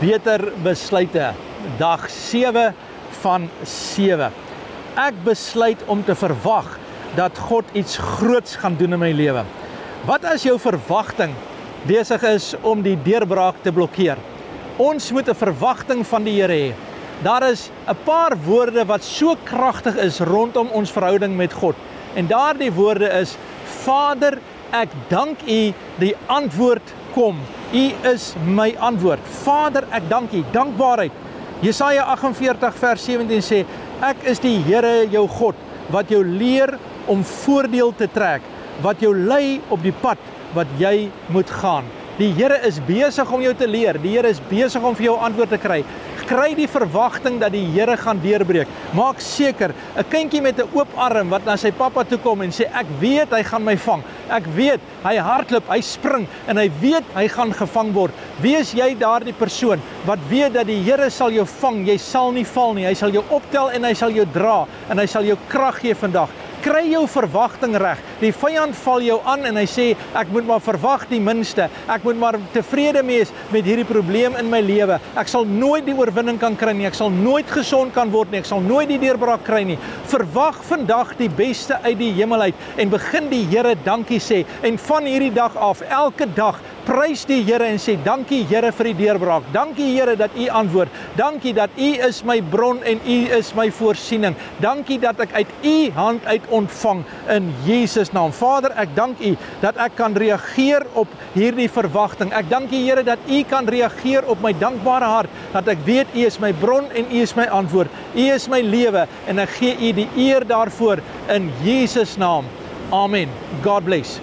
Beter besluite, dag 7 van 7. Ek besluit om te verwag dat God iets groots gaan doen in my lewe. Wat as jou verwagting besig is om die deurbraak te blokkeer? Ons moet 'n verwagting van die Here hê. Daar is 'n paar woorde wat so kragtig is rondom ons verhouding met God. En daardie woorde is: Vader, ek dank U, die antwoord kom. U is my antwoord. Vader, ek dank U. Dankbaarheid. Jesaja 48 vers 17 sê: Ek is die Here jou God, wat jou leer om voordeel te trek, wat jou lei op die pad wat jy moet gaan. Die Here is besig om jou te leer. Die Here is besig om vir jou antwoord te kry. Kry die verwagting dat die Here gaan deurbreek. Maak seker, 'n kindjie met 'n oop arm wat na sy pappa toe kom en sê: Ek weet hy gaan my vang. Ek weet hy hardloop, hy spring en hy weet hy gaan gevang word. Wees jy daardie persoon wat weet dat die Here sal jou vang. Jy sal nie val nie. Hy sal jou optel en hy sal jou dra en hy sal jou krag gee vandag. Kry jou verwagting reg. Die vyand val jou aan en hy sê: Ek moet maar verwag die minste. Ek moet maar tevrede wees met hierdie probleem in my lewe. Ek sal nooit die oorwinning kan kry nie. Ek sal nooit gesond kan word nie. Ek sal nooit die deurbraak kry nie. Verwag vandag die beste uit die hemel uit en begin die Here dankie sê. En van hierdie dag af, elke dag, prys die Here en sê: Dankie Here vir die deurbraak. Dankie Here dat U antwoord. Dankie dat U is my bron en U is my voorsiening. Dankie dat ek uit U hand uit ontvang in Jesus naam. Vader, ek dank U dat ek kan reageer op hierdie verwagting. Ek dank U Here dat U kan reageer op my dankbare hart, dat ek weet U is my bron en U is my antwoord. U is my lewe en ek gee U die eer daarvoor in Jesus naam. Amen. God bless.